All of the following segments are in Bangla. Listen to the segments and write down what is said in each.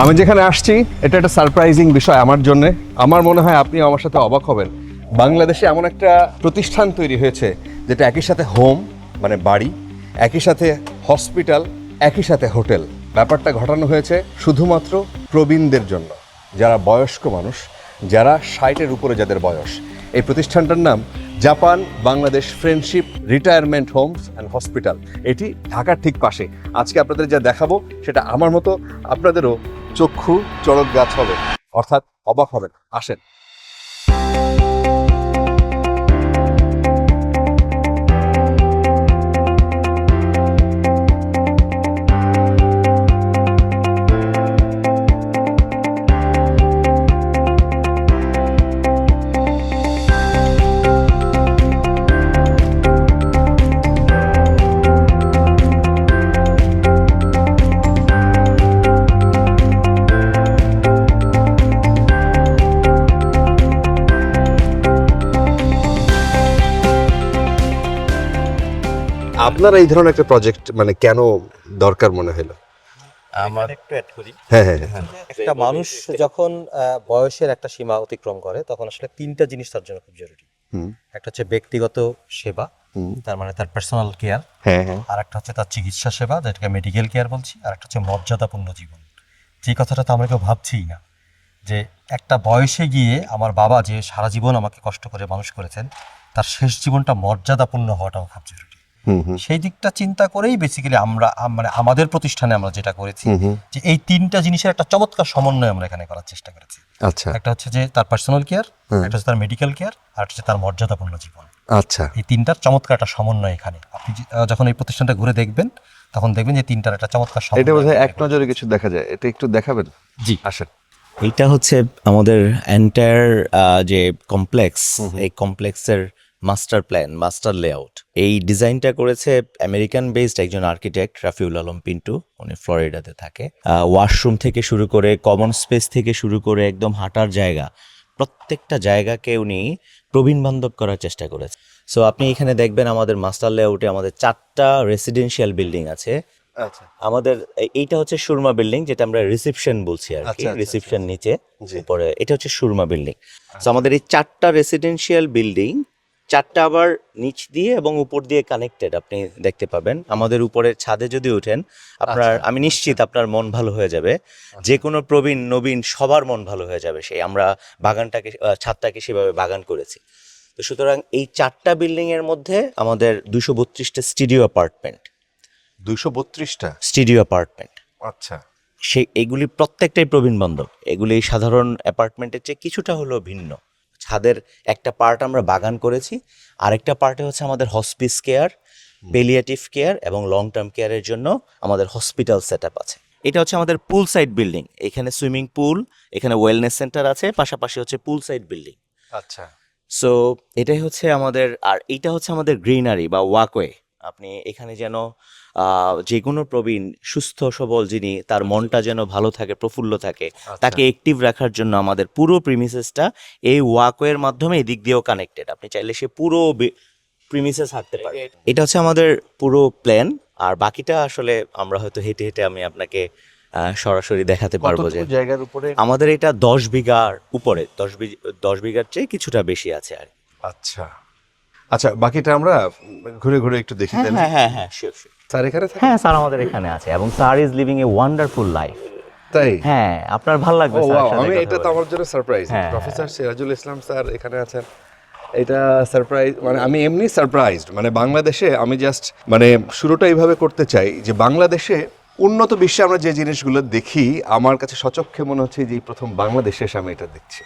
আমি যেখানে আসছি এটা একটা সারপ্রাইজিং বিষয় আমার জন্য। আমার মনে হয় আপনি আমার সাথে অবাক হবেন। বাংলাদেশে এমন একটা প্রতিষ্ঠান তৈরি হয়েছে যেটা একই সাথে হোম মানে বাড়ি, একই সাথে হসপিটাল, একই সাথে হোটেল। ব্যাপারটা ঘটানো হয়েছে শুধুমাত্র প্রবীণদের জন্য, যারা বয়স্ক মানুষ, যারা 60-এর উপরে যাদের বয়স। এই প্রতিষ্ঠানটার নাম Japan Bangladesh friendship retirement Holmes and hospital. এটি ঢাকার ঠিক পাশে। আজকে আপনাদের যা দেখাবো সেটা আমার মতো আপনাদেরও চক্ষু চড়ক গাছ হবে, অর্থাৎ অবাক হবেন। আসেন। আপনার এই ধরনের একটা প্রজেক্ট মানে কেন দরকার মনে হলো? আমার একটু অ্যাড করি। হ্যাঁ হ্যাঁ একটা মানুষ যখন বয়সের একটা সীমা অতিক্রম করে তখন আসলে তিনটা জিনিস তার জন্য খুব জরুরি। একটা হচ্ছে ব্যক্তিগত সেবা, তার মানে তার পার্সোনাল কেয়ার। হ্যাঁ হ্যাঁ। আর একটা হচ্ছে তার চিকিৎসা সেবা, যেটাকে মেডিকেল কেয়ার বলছি। আর একটা হচ্ছে মর্যাদাপূর্ণ জীবন। যে কথাটা তো আমরা কেউ ভাবছিই না, যে একটা বয়সে গিয়ে আমার বাবা যে সারা জীবন আমাকে কষ্ট করে মানুষ করেছেন, তার শেষ জীবনটা মর্যাদাপূর্ণ হওয়াটাও খুব জরুরি। সেই দিকটা চিন্তা করেই বেসিক্যালি আমরা মানে আমাদের প্রতিষ্ঠানে আমরা যেটা করেছি যে এই তিনটা জিনিসের একটা চমৎকার সমন্বয় আমরা এখানে করার চেষ্টা করেছি। আচ্ছা। একটা হচ্ছে যে তার পার্সোনাল কেয়ার, একটা হচ্ছে তার মেডিকেল কেয়ার, আর হচ্ছে তার মর্যাদাপূর্ণ জীবন। আচ্ছা। এই তিনটার চমৎকার একটা সমন্বয় এখানে। আপনি যখন এই প্রতিষ্ঠানটা ঘুরে দেখবেন তখন দেখবেন যে তিনটার একটা চমৎকার এটা সমন্বয়। বোধহয় এক নজরে কিছু দেখা যায়, এটা একটু দেখাবেন? জি, আসেন। এইটা হচ্ছে আমাদের এন্টায়ার যে কমপ্লেক্স, এই কমপ্লেক্সের মাস্টার প্ল্যান, মাস্টার লেআউট। এই ডিজাইনটা করেছে আমেরিকান বেসড একজন আর্কিটেক্ট রাফিউল আলম পিন্টু, উনি ফ্লোরিডাতে থাকে। ওয়াশরুম থেকে শুরু করে কমন স্পেস থেকে শুরু করে একদম হাঁটার জায়গা, প্রত্যেকটা জায়গাকে উনি প্রবীণ বান্ধব করার চেষ্টা করেছে। সো আপনি এখানে দেখবেন আমাদের মাস্টার লেআউটে আমাদের 4টা রেসিডেন্সিয়াল বিল্ডিং আছে। আচ্ছা। আমাদের এইটা হচ্ছে সুরমা বিল্ডিং, যেটা আমরা রিসেপশন বলছি আর কি। আচ্ছা, আচ্ছা, রিসেপশন নিচে, উপরে এটা হচ্ছে সুরমা বিল্ডিং। তো আমাদের এই 4টা রেসিডেন্সিয়াল বিল্ডিং, 4টা আবার নিচ দিয়ে এবং উপর দিয়ে কানেক্টেড আপনি দেখতে পাবেন। আমাদের উপরের ছাদে যদি ওঠেন আপনার, আমি নিশ্চিত আপনার মন ভালো হয়ে যাবে। যে কোনো প্রবীণ নবীন সবার মন ভালো হয়ে যাবে। সেই আমরা বাগানটাকে, ছাদটাকে সেভাবে বাগান করেছি। তো সুতরাং এই 4টা বিল্ডিং এর মধ্যে আমাদের 232টা স্টুডিও অ্যাপার্টমেন্ট। 232টা স্টুডিও অ্যাপার্টমেন্ট। আচ্ছা। এগুলি প্রত্যেকটাই প্রবীণ বান্ধব। এগুলি সাধারণ অ্যাপার্টমেন্টের চেয়ে কিছুটা হলেও ভিন্ন। ছাদের একটা পার্ট আমরা বাগান করেছি, আরেকটা পার্টে হচ্ছে আমাদের হসপিস কেয়ার, পেলিয়েটিভ কেয়ার এবং লং টার্ম কেয়ারের জন্য আমাদের হসপিটাল সেট আপ আছে। এটা হচ্ছে আমাদের পুল সাইড বিল্ডিং। এখানে সুইমিং পুল, এখানে ওয়েলনেস সেন্টার আছে, পাশাপাশি হচ্ছে পুল সাইড বিল্ডিং। আচ্ছা। সো এটাই হচ্ছে আমাদের, আর এইটা হচ্ছে আমাদের গ্রিনারি বা ওয়াকওয়ে। আপনি এখানে যেন যে কোনো প্রবীণ সুস্থ সবল যিনি, তার মনটা যেন ভালো থাকে, প্রফুল্ল থাকে, তাকে অ্যাক্টিভ রাখার জন্য আমাদের পুরো প্রিমিসেসটা এই ওয়াকওয়ের মাধ্যমে এদিক দিয়েও কানেক্টেড। আপনি চাইলে সে পুরো প্রিমিসেস হাঁটতে পারে। এটা হচ্ছে আমাদের পুরো প্ল্যান। আর বাকিটা আসলে আমরা হয়তো হেঁটে হেঁটে আমি আপনাকে সরাসরি দেখাতে পারবো। যে জায়গার উপরে আমাদের এটা 10 বিঘার উপরে, 10 বিঘার চেয়ে কিছুটা বেশি আছে আর। আচ্ছা আচ্ছা, বাকিটা আমরা ঘুরে ঘুরে একটু দেখি। হ্যাঁ হ্যাঁ হ্যাঁ, শিওর শিওর। স্যার এখানে থাকে? হ্যাঁ, স্যার আমাদের এখানে আছে এবং sir is living a wonderful life. তাই? হ্যাঁ, আপনার ভালো লাগবে ও স্যার। ওয়াও, আমি এটা তো আমার জন্য সারপ্রাইজ। হ্যাঁ। প্রফেসর সিরাজুল ইসলাম স্যার এখানে আছেন, এটা সারপ্রাইজ। মানে আমি এমনি সারপ্রাইজড। মানে বাংলাদেশে আমি জাস্ট মানে শুরুটা এইভাবে করতে চাই যে বাংলাদেশে উন্নত বিশ্বে আমরা যে জিনিসগুলো দেখি, আমার কাছে সচক্ষে মনে হচ্ছে যে এই প্রথম বাংলাদেশে এসে আমি এটা দেখছি।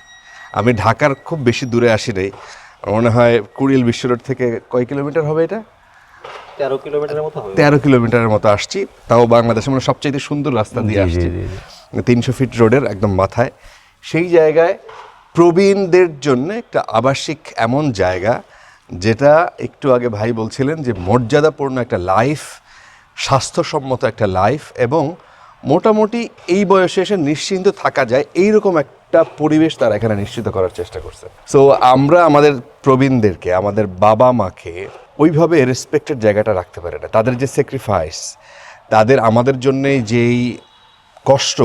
আমি ঢাকার খুব বেশি দূরে আসি নাই, মনে হয় কুড়িল বিশ্ব রোড থেকে কয় কিলোমিটার হবে এটা? 13 কিলোমিটারের মতো হবে। 13 কিলোমিটারের মতো আসছি, তাও বাংলাদেশে মানে সবচেয়ে সুন্দর রাস্তা দিয়ে আসছি, 300 ফিট রোডের একদম মাথায়। সেই জায়গায় প্রবীণদের জন্য একটা আবাসিক এমন জায়গা, যেটা একটু আগে ভাই বলছিলেন যে মর্যাদাপূর্ণ একটা লাইফ, স্বাস্থ্যসম্মত একটা লাইফ, এবং মোটামুটি এই বয়সে এসে নিশ্চিন্ত থাকা যায় এইরকম একটা পরিবেশ তারা এখানে নিশ্চিত করার চেষ্টা করছে। সো আমরা আমাদের প্রবীণদেরকে, আমাদের বাবা মাকে ওইভাবে রেসপেক্টেড জায়গাটা রাখতে পারে না। তাদের যে স্যাক্রিফাইস, তাদের আমাদের জন্যে যেই কষ্ট,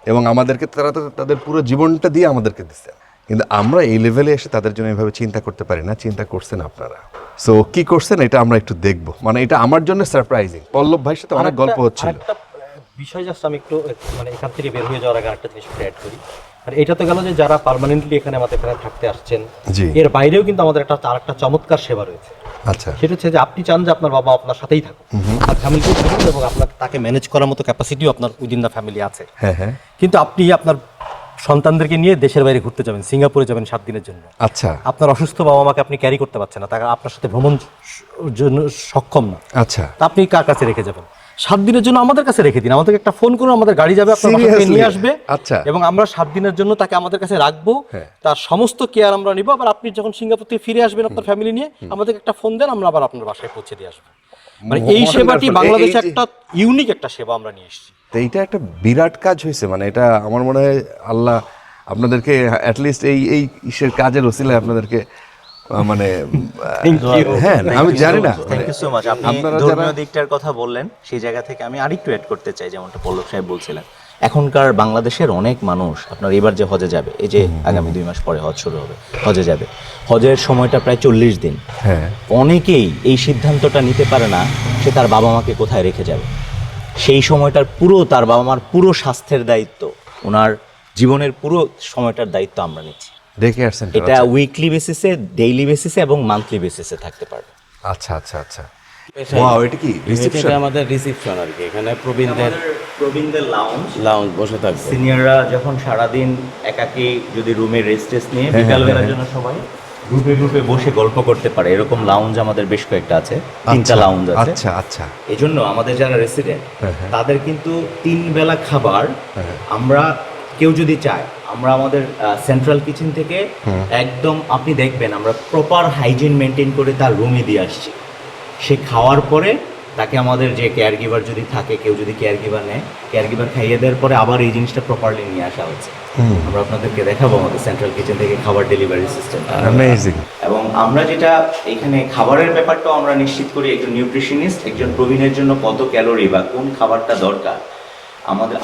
এবং আমাদেরকে তারা তো তাদের পুরো জীবনটা দিয়ে আমাদেরকে দিচ্ছে, কিন্তু আমরা এই লেভেলে এসে তাদের জন্য এভাবে চিন্তা করতে পারি না। চিন্তা করছেন আপনারা, সো কি করছেন এটা আমরা একটু দেখবো। মানে এটা আমার জন্য সারপ্রাইজিং। পল্লব ভাইয়ের সাথে অনেক গল্প হচ্ছিল। আরেকটা বিষয় জাস্ট আমি একটু মানে এখান থেকে বের হয়ে যাওয়ার আগে আরেকটা জিনিস অ্যাড করি। আর এটা তো গেল যে যারা পার্মানেন্টলি এখানে আমাদের এখানে থাকতে আসছেন, জি। এর বাইরেও কিন্তু আমাদের আরেকটা চমৎকার সেবা রয়েছে। আচ্ছা, সেটা হচ্ছে যে আপনি চান যে আপনার বাবা আপনার সাথেই থাকুক, আপনার ফ্যামিলিতেই থাকুন, এবং আপনার তাকে ম্যানেজ করার মতো ক্যাপাসিটিও আপনার উইদিন দ্য ফ্যামিলি আছে। হ্যাঁ হ্যাঁ, কিন্তু আপনি আপনার সন্তানদেরকে নিয়ে দেশের বাইরে ঘুরতে যাবেন, সিঙ্গাপুরে যাবেন 7 দিনের জন্য। আচ্ছা আপনার অসুস্থ বাবা মাকে আপনি ক্যারি করতে পারছেন না, তারা আপনার সাথে ভ্রমণ জন্য সক্ষম না, আচ্ছা, তা আপনি কার কাছে রেখে যাবেন? 7 দিনের জন্য আমাদের কাছে রেখে দিন, আমাদেরকে একটা ফোন করুন, আমাদের গাড়ি যাবে আপনার বাসা থেকে নিয়ে আসবে। আচ্ছা, এবং আমরা 7 দিনের জন্য তাকে আমাদের কাছে রাখবো, হ্যাঁ। তার সমস্ত কেয়ার আমরা নিব। আবার আপনি যখন সিঙ্গাপুর থেকে ফিরে আসবেন আপনার ফ্যামিলি নিয়ে, আমাদেরকে একটা ফোন দেন, আমরা আবার আপনার বাসায় পৌঁছে দিয়ে আসবো। মানে এই সেবাটি বাংলাদেশে একটা ইউনিক একটা সেবা আমরা নিয়ে এসেছি। তো এইটা একটা বিরাট কাজ হয়েছে। মানে এটা আমার মনে হয় আল্লাহ আপনাদেরকে অ্যাটলিস্ট এই ইসের কাজের ওসিলায় আপনাদেরকে মানে হ্যাঁ, আমি জানি না, থ্যাংক ইউ সো মাচ। আপনি আপনারা ধর্মীয় যারা দিকটার কথা বললেন, সেই জায়গা থেকে আমি আরেকটু অ্যাড করতে চাই, যেমনটা পল্লব সাহেব বলছিলেন। এখনকার বাংলাদেশের অনেক মানুষ আপনার এবার যে হজে যাবে, এই যে আগামী 2 মাস পরে হজ শুরু হবে, হজে যাবে, হজের সময়টা প্রায় 40 দিন। হ্যাঁ, অনেকেই এই সিদ্ধান্তটা নিতে পারে না সে তার বাবা মাকে কোথায় রেখে যাবে। সেই সময়টার পুরো তার বাবা মার পুরো স্বাস্থ্যের দায়িত্ব, ওনার জীবনের পুরো সময়টার দায়িত্ব আমরা নিচ্ছি। দেখে আসছেন এটা উইকলি বেসিসে, ডেইলি বেসিসে এবং মান্থলি বেসিসে থাকতে পারবে। আচ্ছা আচ্ছা আচ্ছা, ওয়াও, এটা কি রিসেপশন? এটা আমাদের রিসেপশন আর কি। এখানে প্রবীণদের লাউঞ্জ বসে থাকবে। সিনিয়ররা যখন সারাদিন একাকী যদি রুমে রেস্ট নিয়ে বিকালবেলার জন্য সবাই গ্রুপে গ্রুপে বসে গল্প করতে পারে, এরকম লাউঞ্জ আমাদের বেশ কয়েকটা আছে, 3টা লাউঞ্জ আছে। আচ্ছা আচ্ছা, এই জন্য আমাদের যারা রেসিডেন্ট তাদের কিন্তু 3 বেলা খাবার আমরা, কেউ যদি চায়, আমরা আমাদের সেন্ট্রাল কিচেন থেকে একদম আপনি দেখবেন আমরা প্রপার হাইজিন মেনটেন করে তার রুমে দিয়ে আসছি। সে খাওয়ার পরে তাকে আমাদের যে কেয়ার গিভার যদি থাকে, কেউ যদি কেয়ার গিভার নেয়, কেয়ার গিভার খাইয়ে দেওয়ার পরে আবার এই জিনিসটা প্রপারলি নিয়ে আসা হচ্ছে। আমরা আপনাদেরকে দেখাবো আমাদের সেন্ট্রাল কিচেন থেকে খাবার ডেলিভারি সিস্টেম। অ্যামেজিং। এবং আমরা যেটা এখানে খাবারের ব্যাপারটাও আমরা নিশ্চিত করি, একজন নিউট্রিশনিস্ট একজন প্রবীণের জন্য কত ক্যালোরি বা কোন খাবারটা দরকার।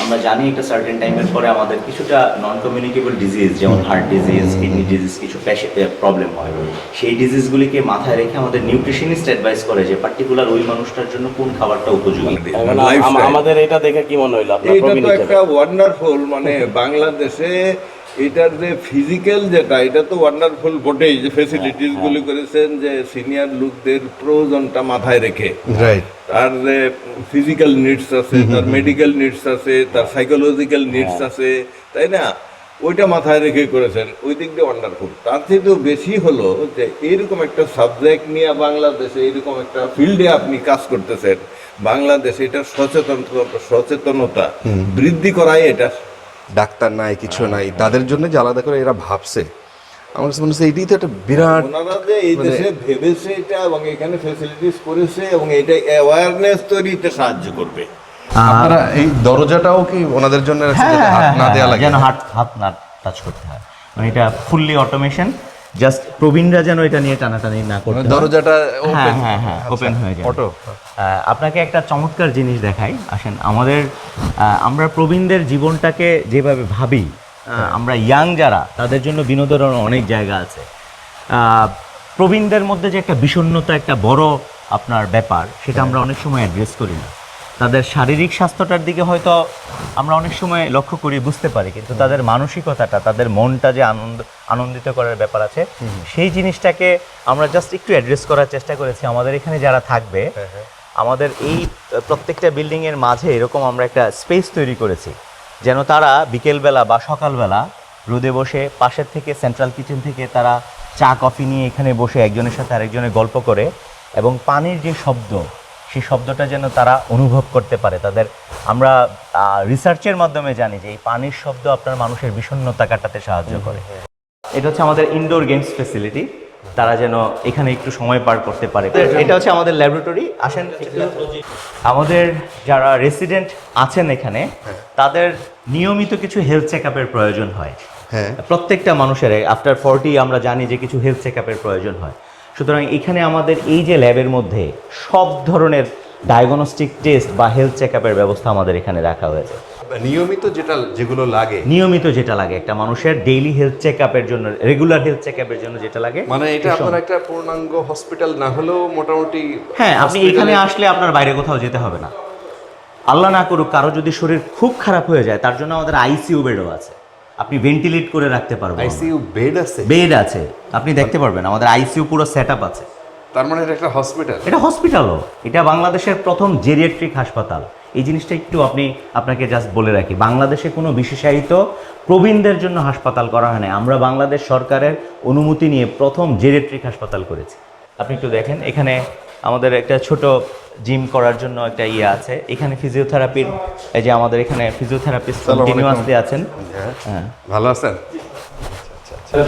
আমরা জানি একটা সার্টেন টাইমের পরে আমাদের কিছুটা নন কমিউনিকেবল ডিজিজ, যেমন হার্ট ডিজিজ, কিডনি ডিজিজ, কিছু প্রবলেম হয়। সেই ডিজিজগুলিকে মাথায় রেখে আমাদের নিউট্রিশনিস্ট অ্যাডভাইস করে যে পার্টিকুলার ওই মানুষটার জন্য কোন খাবারটা উপযোগী। আমাদের এটা দেখে কি মনে হইলো আপনার? এটা তো একটা ওয়ান্ডারফুল, মানে বাংলাদেশে এটার যে ফিজিক্যাল যেটা, এটা তো ওয়ান্ডারফুল বটেই, যে ফেসিলিটিস গুলি করেছেন, যে সিনিয়র লোকদের প্রয়োজনটা মাথায় রেখে, রাইট, তার যে ফিজিক্যাল নিডস আছে, তার মেডিকেল নিডস আছে, তার সাইকোলজিক্যাল নিডস আছে, তাই না? ওইটা মাথায় রেখে করেছেন, ওই দিক দিয়ে ওয়ান্ডারফুল। তার থেকেও বেশি হলো যে এইরকম একটা সাবজেক্ট নিয়ে বাংলাদেশে এরকম একটা ফিল্ডে আপনি কাজ করতেছেন। বাংলাদেশে এটা সচেতনতা বৃদ্ধি করাই এটা। ডাক্তার নাই, কিছু নাই, তাদের জন্য যে আলাদা করে এরা ভাবছে, আমার কাছে মনে হচ্ছে এইটাই তো একটা বিরাট। ওনারা যে এই দেশে ভেবেছে এটা এবং এখানে ফ্যাসিলিটিস করেছে এবং এটা অ্যাওয়ারনেস তৈরিতে সাহায্য করবে। আপনারা এই দরজাটাও কি ওনাদের জন্য রাখছেন যাতে হাত না দেয়া লাগে? যেন হাত না টাচ করতে হয়, মানে এটা ফুললি অটোমেশন, জাস্ট প্রবীণরা যেন এটা নিয়ে টানাটানি না করতে হয়। দরজাটা ওপেন, হ্যাঁ ওপেন হয়ে যায় অটো। আপনাকে একটা চমৎকার জিনিস দেখাই, আসেন। আমরা প্রবীণদের জীবনটাকে যেভাবে ভাবি, আমরা ইয়াং যারা, তাদের জন্য বিনোদনের অনেক জায়গা আছে। প্রবীণদের মধ্যে যে একটা বিষণ্ণতা, একটা বড় আপনার ব্যাপার, সেটা আমরা অনেক সময় অ্যাড্রেস করি না। তাদের শারীরিক স্বাস্থ্যটার দিকে হয়তো আমরা অনেক সময় লক্ষ্য করি, বুঝতে পারি, কিন্তু তাদের মানসিকতাটা, তাদের মনটা যে আনন্দিত করার ব্যাপার আছে, সেই জিনিসটাকে আমরা জাস্ট একটু অ্যাড্রেস করার চেষ্টা করেছি। আমাদের এখানে যারা থাকবে, আমাদের এই প্রত্যেকটা বিল্ডিংয়ের মাঝে এরকম আমরা একটা স্পেস তৈরি করেছি, যেন তারা বিকেলবেলা বা সকালবেলা রোদে বসে পাশের থেকে সেন্ট্রাল কিচেন থেকে তারা চা কফি নিয়ে এখানে বসে একজনের সাথে আরেকজনের গল্প করে, এবং পানির যে শব্দ, সেই শব্দটা যেন তারা অনুভব করতে পারে। আমরা রিসার্চের মাধ্যমে জানি যে এই পানির শব্দ আপনার মানুষের বিষণ্ণতা কাটাতে সাহায্য করে। এটা হচ্ছে আমাদের ইনডোর গেমস ফ্যাসিলিটি, তারা যেন এখানে একটু সময় পার করতে পারে। এটা হচ্ছে আমাদের ল্যাবরেটরি। আসেন, আমাদের যারা রেসিডেন্ট আছেন এখানে, তাদের নিয়মিত কিছু হেলথ চেক আপের প্রয়োজন হয়। প্রত্যেকটা মানুষের আফটার 40 আমরা জানি যে কিছু হেলথ চেক আপের প্রয়োজন হয়। সুতরাং এখানে আমাদের এই যে ল্যাবের মধ্যে সব ধরনের ডায়াগনস্টিক টেস্ট বা হেলথ চেক আপের ব্যবস্থা আমাদের এখানে রাখা হয়েছে। নিয়মিত যেগুলো লাগে, নিয়মিত যেটা লাগে একটা মানুষের ডেইলি হেলথ চেক আপের জন্য, রেগুলার হেলথ চেক আপের জন্য যেটা লাগে, মানে এটা আপনার একটা পূর্ণাঙ্গ হসপিটাল না হলেও মোটামুটি হ্যাঁ আপনি hospital-এ- এখানে আসলে আপনার বাইরে কোথাও যেতে হবে না। আল্লাহ না করুক কারো যদি শরীর খুব খারাপ হয়ে যায়, তার জন্য আমাদের আইসিইউ বেডও আছে, আপনি ভেন্টিলেট করে রাখতে পারবেন। আইসিইউ বেড আছে, বেড আছে, আপনি দেখতে পারবেন আমাদের আইসিইউ পুরো সেট আপ আছে। তার মানে এটা একটা হসপিটাল। এটা হসপিটালও, এটা বাংলাদেশের প্রথম জেরিয়াট্রিক হাসপাতাল। এই জিনিসটা একটু আপনাকে জাস্ট বলে রাখি, বাংলাদেশে কোনো বিশেষায়িত প্রবীণদের জন্য হাসপাতাল করা হয় না। আমরা বাংলাদেশ সরকারের অনুমতি নিয়ে প্রথম জেরিয়াট্রিক হাসপাতাল করেছি। আপনি একটু দেখেন, এখানে আমাদের একটা ছোট জিম করার জন্য একটা ইয়ে আছে, এখানে ফিজিওথেরাপির, এই যে আমাদের এখানে ফিজিওথেরাপিস্ট কন্টিনিউয়াসলি আছেন। হ্যাঁ, ভালো আছেন?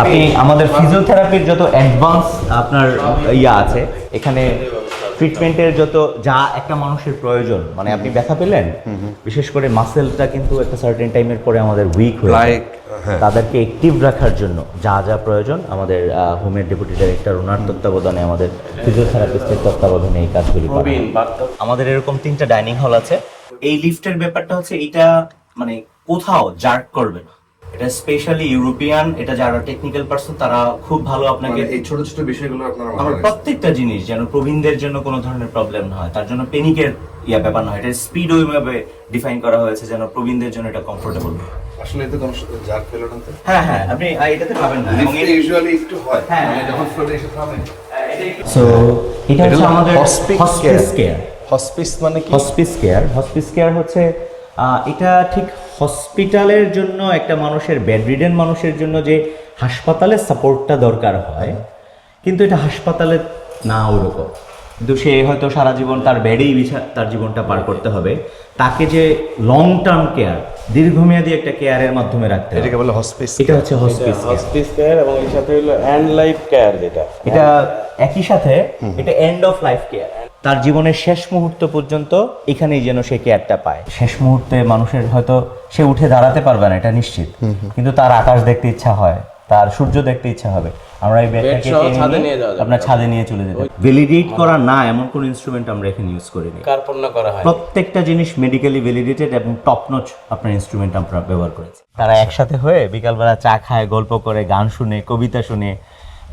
আপনি আমাদের ফিজিওথেরাপির যত অ্যাডভান্স আপনার ইয়া আছে, এখানে ট্রিটমেন্টের যত যা একটা মানুষের প্রয়োজন, মানে আপনি ব্যথা পেলেন, বিশেষ করে মাসেলটা কিন্তু একটা সার্টেন টাইমের পরে আমাদের উইক হয়ে যায়, তাদেরকে অ্যাক্টিভ রাখার জন্য যা যা প্রয়োজন আমাদের হোমের ডেপুটি ডাইরেক্টর ওনার তত্ত্বাবধানে, আমাদের ফিজিওথেরাপিস্টের তত্ত্বাবধানে এই কাজগুলি করা হয়। আমাদের এরকম 3টা ডাইনিং হল আছে। এই লিফটের ব্যাপারটা হচ্ছে এটা মানে কোথাও জার্ক করবে না, এটা স্পেশালি ইউরোপিয়ান, এটা যারা টেকনিক্যাল পারসন তারা খুব ভালো আপনাকে এই ছোট ছোট বিষয়গুলো আপনারা আমার প্রত্যেকটা জিনিস যেন প্রবীণদের জন্য কোনো ধরনের প্রবলেম না হয়, তার জন্য পেনিকের ব্যাপার না হয়, এটা স্পিড ওইভাবে ডিফাইন করা হয়েছে যেন প্রবীণদের জন্য এটা কমফোর্টেবল। আসলে এতে কোনো জার ফেলো না তো? হ্যাঁ হ্যাঁ, আপনি এটাতে পাবেন না। এবং লিফটে ইউজুয়ালি একটু হয়, হ্যাঁ, মানে যখন ফ্লোরে এসে থামে। সো এটা হচ্ছে আমাদের Hospice হসপিস কেয়ার। হসপিস মানে কি? হসপিস কেয়ার হচ্ছে এটা ঠিক হসপিটালের জন্য একটা মানুষের, বেডরিডেন মানুষের জন্য যে হাসপাতালের সাপোর্টটা দরকার হয়, কিন্তু এটা হাসপাতালে না ওরকম, কিন্তু সে হয়তো সারা জীবন তার বেডেই তার জীবনটা পার করতে হবে, তাকে যে লং টার্ম কেয়ার, দীর্ঘমেয়াদী একটা কেয়ারের মাধ্যমে রাখতে হবে, এটাকে বলে হসপিস। এটা হচ্ছে হসপিস কেয়ার। হসপিস কেয়ার এবং এর সাথে হলো এন্ড লাইফ কেয়ার, যেটা এটা একই সাথে এটা এন্ড অফ লাইফ কেয়ার, তার জীবনের শেষ মুহূর্ত পর্যন্ত এখানেই যেন সে কেয়ারটা পায়। শেষ মুহূর্তে মানুষের হয়তো সে উঠে দাঁড়াতে পারবে না, এটা নিশ্চিত, কিন্তু তার আকাশ দেখতে ইচ্ছা হয়, তার সূর্য দেখতে ইচ্ছা হবে, আমরা এই ব্যাগটাকে ছাদে নিয়ে যাওয়া যাবে। আপনার ছাদে নিয়ে চলে যেতে। ভ্যালিডেট করা না এমন কোন ইনস্ট্রুমেন্ট আমরা এখানে ইউজ করিনি। কার্পণ্য করা হয়। প্রত্যেকটা জিনিস মেডিকেলি ভ্যালিডেটেড এবং টপ নচ আপনার ইনস্ট্রুমেন্ট আমরা ব্যবহার করেছি। তারা একসাথে হয়ে বিকালবেলা চা খায়, গল্প করে, গান শুনে, কবিতা শুনে,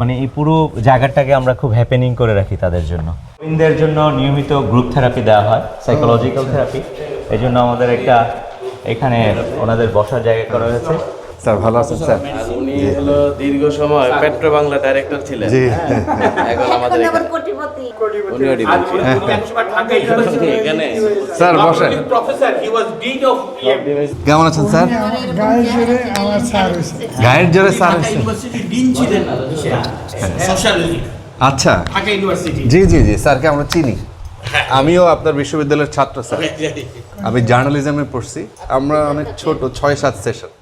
মানে এই পুরো জায়গাটাকে আমরা খুব হ্যাপেনিং করে রাখি তাদের জন্য। প্রবীণদের জন্য নিয়মিত গ্রুপ থেরাপি দেওয়া হয়, সাইকোলজিক্যাল থেরাপি। এই জন্য আমাদের একটা এখানে ওনাদের বসার জায়গা করা হয়েছে। স্যার ভালো আছেন স্যার? উনি হলো দীর্ঘ সময় পেট্রো বাংলা ডাইরেক্টর ছিলেন, জি। এখন আমাদের আবার কোটিপতি উনিও ডিবেন ছিলেন। এখানে স্যার বসেন। কেমন আছেন স্যার? গায়ে জোরে আমার স্যার হয়েছে। গায়ের জোরে স্যার হয়েছে। ইউনিভার্সিটির ডিন ছিলেন সোশ্যালজি আচ্ছা, ঢাকা ইউনিভার্সিটি। জি জি জি, স্যারকে আমরা চিনি। আমিও আপনার বিশ্ববিদ্যালয়ের ছাত্র স্যার, আমি জার্নালিজমে পড়ছি। আমরা অনেক ছোট, 6-7 সেশন।